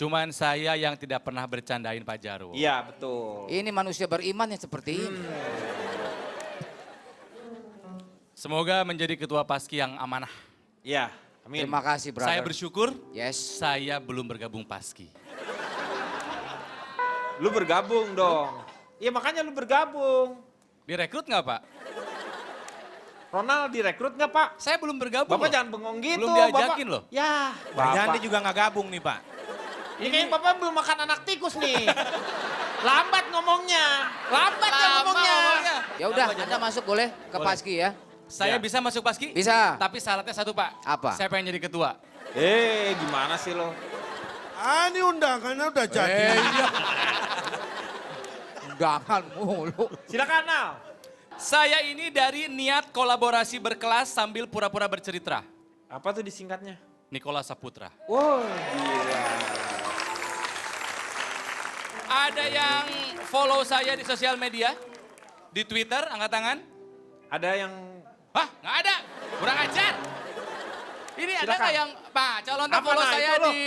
Cuman saya yang tidak pernah bercandain Pak Jarwo. Iya, betul. Ini manusia beriman yang seperti ini. Semoga menjadi ketua Paski yang amanah. Iya, amin. Terima kasih, brother. Saya bersyukur Yes. saya belum bergabung Paski. Lu bergabung dong. Iya, makanya lu bergabung. Direkrut nggak Pak? Ronald direkrut nggak, Pak? Saya belum bergabung Bapak loh. jangan bengong gitu. Belum diajakin Bapak. loh. Ya, Jangan Bapak. dia juga nggak gabung nih Pak. Ini kayaknya Bapak belum makan anak tikus nih. Lambat ngomongnya. Lambat ya ngomongnya. Ya udah, Anda masuk boleh ke Paski ya. Saya Ya. bisa masuk Paski? Bisa. Tapi syaratnya satu Pak. Apa? Saya pengen jadi ketua. Gimana sih lo? Ini undangannya udah jadi. Undangan mulu. Silakan, Nal. Saya ini dari niat kolaborasi berkelas sambil pura-pura bercerita. Apa tuh disingkatnya? Nikola Saputra. Wow, gila. Ada yang follow saya di sosial media? Di Twitter, angkat tangan. Ada yang Hah, nggak ada. Kurang ajar. Ini ada Silakan. nggak yang, Pak, calon Apa, follow nah, saya itu loh. di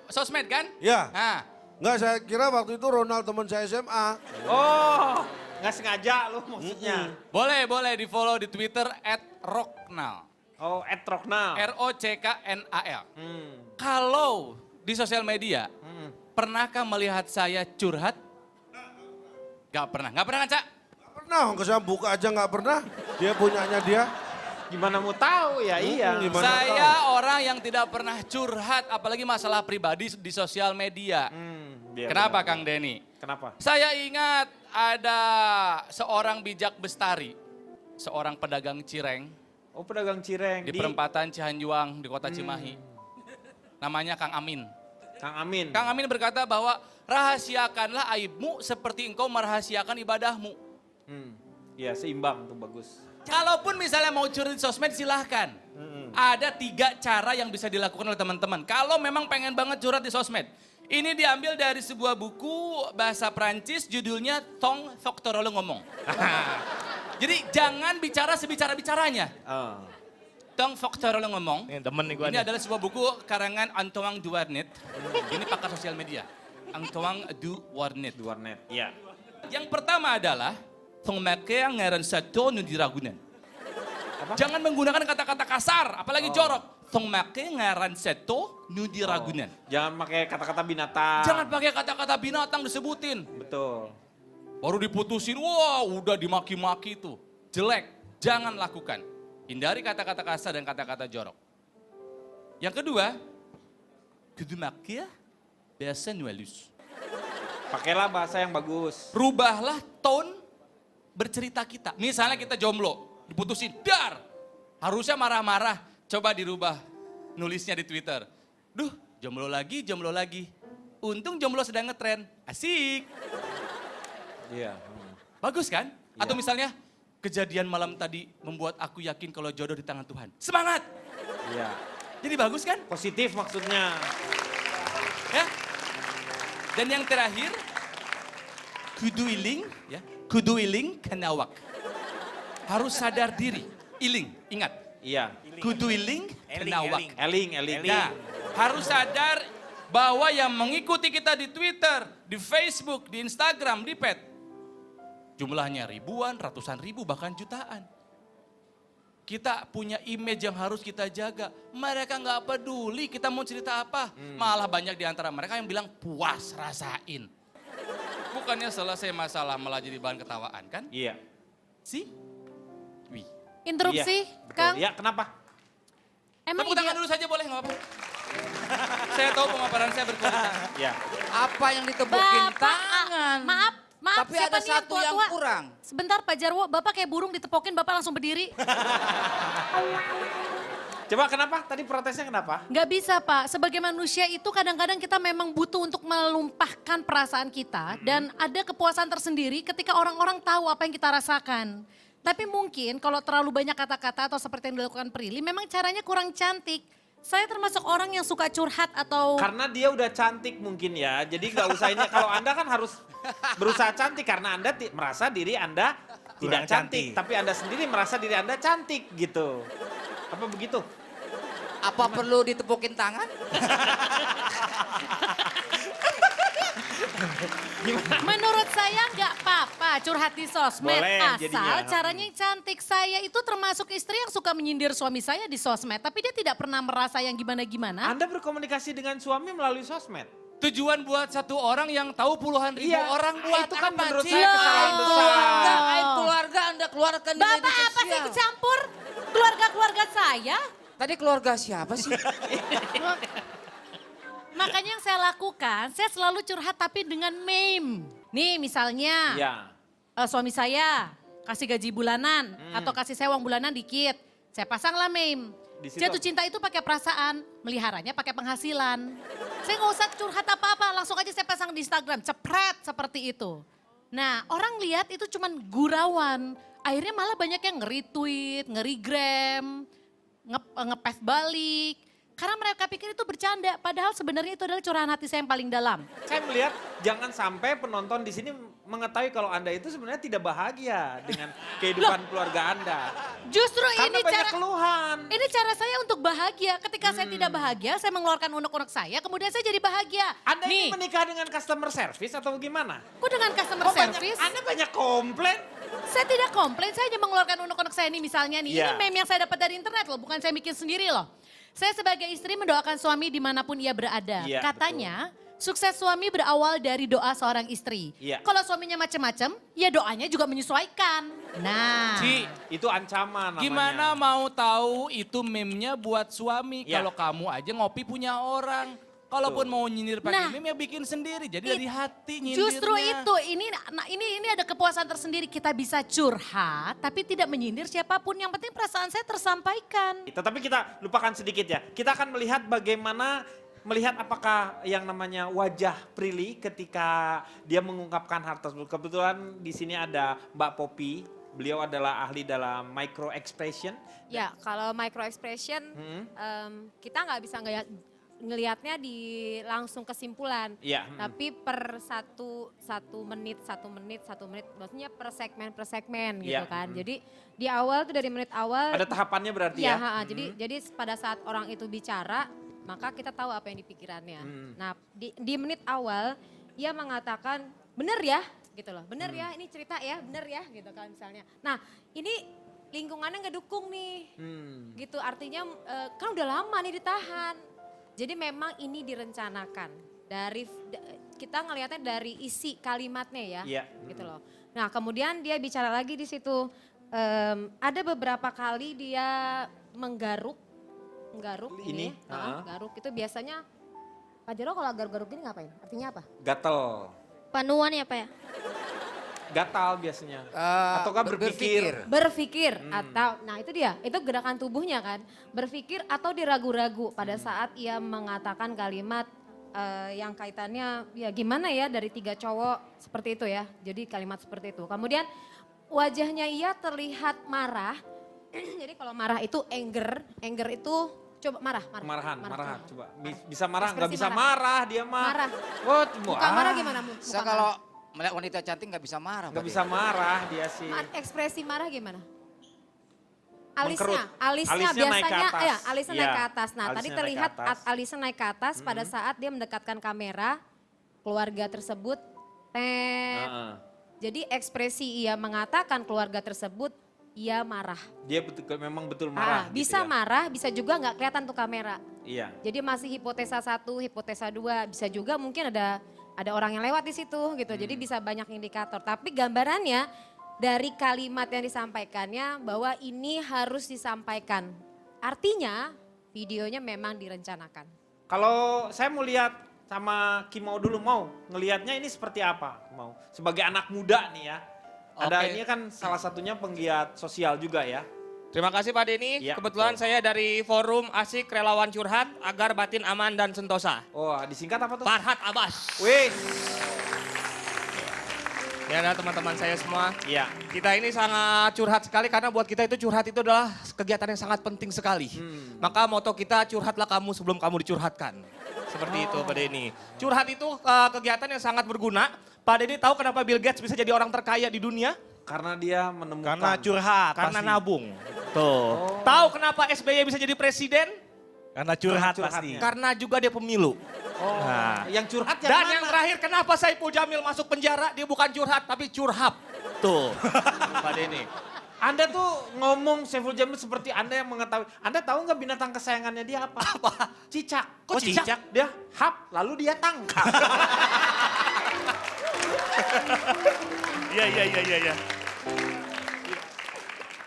sosmed kan? Ya, Nah, enggak saya kira waktu itu Ronald teman saya SMA. nggak sengaja lu maksudnya. boleh di follow di Twitter @rocknal. Oh, @rocknal. ROCKNAL. Hmm. Kalau di sosial media, pernahkah melihat saya curhat? Gak pernah kan Cak? Nggak pernah, ke saya buka aja nggak pernah. Dia punyanya dia. Gimana mau tahu ya? Iya. Gimana Saya orang yang tidak pernah curhat, apalagi masalah pribadi di sosial media. Iya, Kenapa benar. Kang Denny? Kenapa? Saya ingat ada seorang bijak bestari, seorang pedagang cireng Oh, pedagang cireng di perempatan Cihanjuang di kota Cimahi. Namanya Kang Amin. Kang Amin. Kang Amin berkata bahwa rahasiakanlah aibmu seperti engkau merahasiakan ibadahmu. Iya, seimbang tuh bagus. Kalaupun misalnya mau curhat di sosmed silahkan. Ada 3 cara yang bisa dilakukan oleh teman-teman. Kalau memang pengen banget curhat di sosmed. Ini diambil dari sebuah buku bahasa Prancis judulnya Tong Factorolo ngomong. Jadi jangan bicara sebicara-bicaranya. Tong Factorolo ngomong. Ini temen nih gue Ini adalah sebuah buku karangan Antoine Duarnet. Ini pakar sosial media. Antoine Duarnet. Di warnet. Iya. Yang pertama adalah Tong make ngaran satu nu diragunan. Jangan menggunakan kata-kata kasar, apalagi jorok. Tong make ngaran satu nu diragunan. Jangan pakai kata-kata binatang. Jangan pakai kata-kata binatang disebutin. Betul. Baru diputusin, wah udah dimaki-maki tuh. Jelek, jangan lakukan. Hindari kata-kata kasar dan kata-kata jorok. Yang kedua, kudu make biasa nualus. Pakailah bahasa yang bagus. Rubahlah tone bercerita kita. Misalnya kita jomblo, diputusin, dar. Harusnya marah-marah, coba dirubah nulisnya di Twitter. Duh, jomblo lagi, jomblo lagi. Untung jomblo sedang ngetren, asik. Iya. Bagus kan? Atau misalnya, kejadian malam tadi membuat aku yakin kalau jodoh di tangan Tuhan. Semangat! Iya. Jadi bagus kan? Positif maksudnya. Ya. Dan yang terakhir, kudu iling, ya. Kudu iling kenawak. Harus sadar diri. Iling, ingat. Iya. Kudu iling kenawak. Eling. Nah, harus sadar bahwa yang mengikuti kita di Twitter, di Facebook, di Instagram, di Pet, jumlahnya ribuan, ratusan ribu, bahkan jutaan. Kita punya image yang harus kita jaga. Mereka nggak peduli kita mau cerita apa. Malah banyak di antara mereka yang bilang puas rasain. Bukannya selesai masalah malah jadi bahan ketawaan kan? Iya. Si? Wih. Interupsi, Iya, betul. Kang. Iya, kenapa? Emang Tepuk tangan ide- dulu saja boleh nggak apa? Saya tahu pemaparan saya berkualitas. Iya. Apa yang ditepukin Bapak, tangan? maaf, Tapi siapa ada nih satu yang tua-tua? kurang. Sebentar Pak Jarwo, Bapak kayak burung ditepokin, Bapak langsung berdiri. Coba kenapa? Tadi protesnya kenapa? Nggak bisa Pak, sebagai manusia itu kadang-kadang kita memang butuh untuk melumpahkan perasaan kita. Dan ada kepuasan tersendiri ketika orang-orang tahu apa yang kita rasakan. Tapi mungkin kalau terlalu banyak kata-kata atau seperti yang dilakukan Prilly, memang caranya kurang cantik. Saya termasuk orang yang suka curhat atau... Karena dia udah cantik mungkin ya. Jadi nggak usah ini. Kalau Anda kan harus berusaha cantik karena Anda merasa diri Anda tidak Kurang cantik. cantik. Tapi Anda sendiri merasa diri Anda cantik gitu. Apa begitu? Apa perlu ditepukin tangan? Gimana? Menurut saya nggak apa-apa curhat di sosmed. Boleh, asal jadinya. caranya yang cantik. Saya itu termasuk istri yang suka menyindir suami saya di sosmed. Tapi dia tidak pernah merasa yang gimana-gimana. Anda berkomunikasi dengan suami melalui sosmed? Tujuan buat satu orang yang tahu puluhan ribu Iya, orang buat itu kan apa, menurut Ci? saya kesalahan besar. Aib keluarga Anda keluarkan di media Bapak apa sih sosial. ikut campur? Keluarga-keluarga saya. Tadi keluarga siapa sih? Makanya yang saya lakukan, saya selalu curhat tapi dengan meme. Nih misalnya, Iya. suami saya kasih gaji bulanan atau kasih saya uang bulanan dikit. Saya pasanglah meme. Di situ Jatuh apa? cinta itu pakai perasaan, meliharanya pakai penghasilan. Saya nggak usah curhat apa-apa, langsung aja saya pasang di Instagram, cepret seperti itu. Nah orang lihat itu cuman gurauan, akhirnya malah banyak yang nge-retweet, nge-regram, nge-paste balik. Karena mereka pikir itu bercanda, padahal sebenarnya itu adalah curahan hati saya yang paling dalam. Saya melihat jangan sampai penonton di sini mengetahui kalau Anda itu sebenarnya tidak bahagia dengan kehidupan keluarga Anda. Justru Karena ini banyak cara keluhan. ini cara saya untuk bahagia. Ketika saya tidak bahagia, saya mengeluarkan unek-unek saya, kemudian saya jadi bahagia. Anda Nih, ini menikah dengan customer service atau gimana? kok dengan customer service? Anda banyak komplain. Saya tidak komplain, saya hanya mengeluarkan unek-unek saya nih misalnya nih. Iya. Ini meme yang saya dapat dari internet loh, bukan saya bikin sendiri loh. Saya sebagai istri mendoakan suami dimanapun ia berada. Iya, Katanya, sukses suami berawal dari doa seorang istri. Iya. Kalau suaminya macam-macam, ya doanya juga menyesuaikan. Nah, Ci, Itu ancaman namanya. gimana mau tahu itu meme-nya buat suami Ya. kalau kamu aja ngopi punya orang. Kalaupun mau nyindir pakai Nah, meme ya bikin sendiri. Jadi dari hati nyindirnya. justru itu, ini ada kepuasan tersendiri. Kita bisa curhat, tapi tidak menyindir siapapun. Yang penting perasaan saya tersampaikan. Tetapi kita lupakan sedikit ya. Kita akan melihat bagaimana melihat apakah yang namanya wajah Prilly ketika dia mengungkapkan hal tersebut. Kebetulan di sini ada Mbak Poppy. Beliau adalah ahli dalam micro expression. Ya, kalau micro expression kita nggak bisa ngelihatnya di langsung kesimpulan. Iya. Tapi per satu menit, maksudnya per segmen gitu Iya. kan. Jadi di awal tuh dari menit awal. Ada tahapannya berarti Iya, ya? jadi pada saat orang itu bicara, maka kita tahu apa yang di pikirannya. Nah, di menit awal ia mengatakan, "Bener ya?" gitu loh. "Bener ya, ini cerita ya, bener ya." gitu kan misalnya. Nah, ini lingkungannya ngedukung nih. Gitu, artinya kan udah lama nih ditahan. Jadi memang ini direncanakan. Kita ngelihatnya dari isi kalimatnya ya. Iya. Gitu loh. Nah, kemudian dia bicara lagi di situ. Ada beberapa kali dia menggaruk ini. Garuk itu biasanya Pak Jero kalau garuk-garuk gini ngapain? Artinya apa? Gatel. Panuan ya Pak ya? Gatal biasanya. Ataukah berpikir. Berpikir atau, nah itu dia, itu gerakan tubuhnya kan. Berpikir atau diragu-ragu pada saat ia mengatakan kalimat yang kaitannya ya gimana ya dari 3 cowok seperti itu ya. Jadi kalimat seperti itu. Kemudian wajahnya ia terlihat marah. Jadi kalau marah itu anger itu coba marah. Marah. Coba bisa marah, nggak Ekspresi bisa marah dia mah. Marah. Oh, Muka marah gimana? Muka Saya marah. kalau melihat wanita cantik nggak bisa marah. Nggak Pak bisa marah dia sih. Ekspresi marah gimana? Mengkerut. Alisnya Alisnya naik ke biasanya atas. ya alisnya naik Iya, ke atas. Nah, tadi alisnya naik ke terlihat atas. alisnya naik ke atas pada saat dia mendekatkan kamera keluarga tersebut Heeh. Jadi ekspresi ia mengatakan keluarga tersebut ia marah. Dia memang betul marah. gitu Bisa ya. marah, bisa juga nggak kelihatan tuh kamera. Iya. Jadi masih hipotesa 1, hipotesa 2, bisa juga mungkin ada orang yang lewat di situ gitu. Jadi bisa banyak indikator. Tapi gambarannya dari kalimat yang disampaikannya bahwa ini harus disampaikan. Artinya videonya memang direncanakan. Kalau saya mau lihat sama Kimau dulu, mau ngelihatnya ini seperti apa? Mau sebagai anak muda nih ya. Ada Oke. ini kan salah satunya penggiat sosial juga ya. Terima kasih Pak Denny. Iya, Kebetulan betul. saya dari Forum Asik Relawan Curhat agar batin aman dan sentosa. Oh, disingkat apa tuh? Farhat Abbas. Wih. Ya ada teman-teman saya semua. Iya. Kita ini sangat curhat sekali karena buat kita itu curhat itu adalah kegiatan yang sangat penting sekali. Maka moto kita curhatlah kamu sebelum kamu dicurhatkan. Seperti itu Pak Denny. Curhat itu kegiatan yang sangat berguna. Pak Denny tahu kenapa Bill Gates bisa jadi orang terkaya di dunia? Karena dia menemukan. Karena curhat Karena pasti. nabung. Tuh. Tahu kenapa SBY bisa jadi presiden? Karena curhat Karena pasti. curhatnya. Karena juga dia pemilu. Nah. Yang curhat yang Dan mana? yang terakhir, kenapa Saipul Jamil masuk penjara? Dia bukan curhat, tapi curhap. Tuh, Pak Denny. Anda tuh ngomong Saiful Jamil seperti Anda yang mengetahui. Anda tahu nggak binatang kesayangannya dia apa? Apa? Cicak. Kok cicak? Dia hap, lalu dia tangkap. Iya.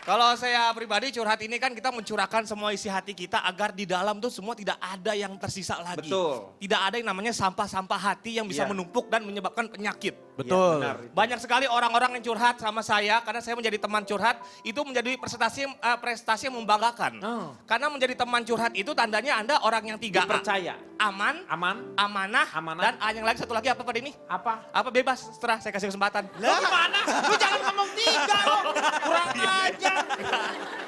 Kalau saya pribadi curhat ini kan kita mencurahkan semua isi hati kita agar di dalam tuh semua tidak ada yang tersisa lagi. Betul. Tidak ada yang namanya sampah-sampah hati yang bisa Iya. menumpuk dan menyebabkan penyakit. Betul. Benar. Banyak sekali orang-orang yang curhat sama saya karena saya menjadi teman curhat itu menjadi prestasi yang membanggakan. Oh. Karena menjadi teman curhat itu tandanya Anda orang yang 3A. Dipercaya. Aman, Aman. amanah, Amanah. dan yang lagi satu lagi apa Pak Denny? Apa? Apa bebas, setelah saya kasih kesempatan. Lo gimana? Lu jangan ngomong 3 dong. Kurang aja.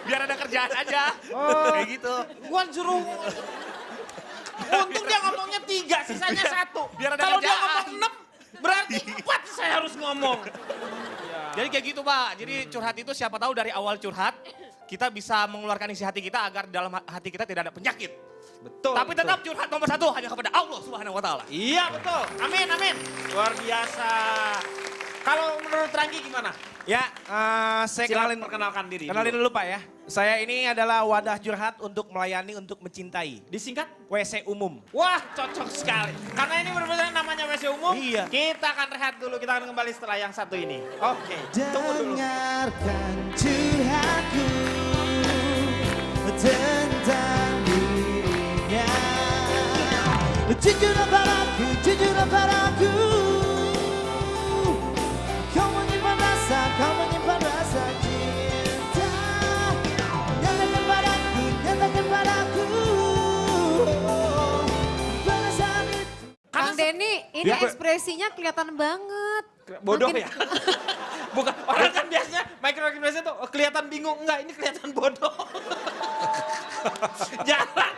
Biar ada kerjaan aja. Oh. Kayak gitu. Gua suruh. Untung dia ngomongnya 3, sisanya 1. Biar ada Kalau dia kerjaan. ngomong 6, berarti 4 saya harus ngomong. Jadi kayak gitu Pak. Jadi curhat itu siapa tahu dari awal curhat, kita bisa mengeluarkan isi hati kita agar dalam hati kita tidak ada penyakit. Betul. Tapi betul. tetap curhat nomor 1 hanya kepada Allah Subhanahu wa taala. Iya betul. Amin, amin. Luar biasa. Kalau menurut Ranggi gimana? Ya, saya Silakan perkenalkan diri. kenalin dulu Pak ya. Saya ini adalah wadah curhat untuk melayani, untuk mencintai. Disingkat? WC umum. Wah, cocok sekali. Karena ini benar-benar namanya WC umum. Iya. Kita akan rehat dulu. Kita akan kembali setelah yang satu ini. Oke. Tunggu dulu. Dengarkan curhatku tentang dirinya. Jujur padaku. Kau menyimpan rasa cinta. Nyatakan padaku. Perasaan itu. Kang Denny, ini Ya, Pak. ekspresinya kelihatan banget. Bodoh Makin- ya? Bukan, orang kan biasanya microexpression tuh kelihatan bingung. Enggak, ini kelihatan bodoh. Jarang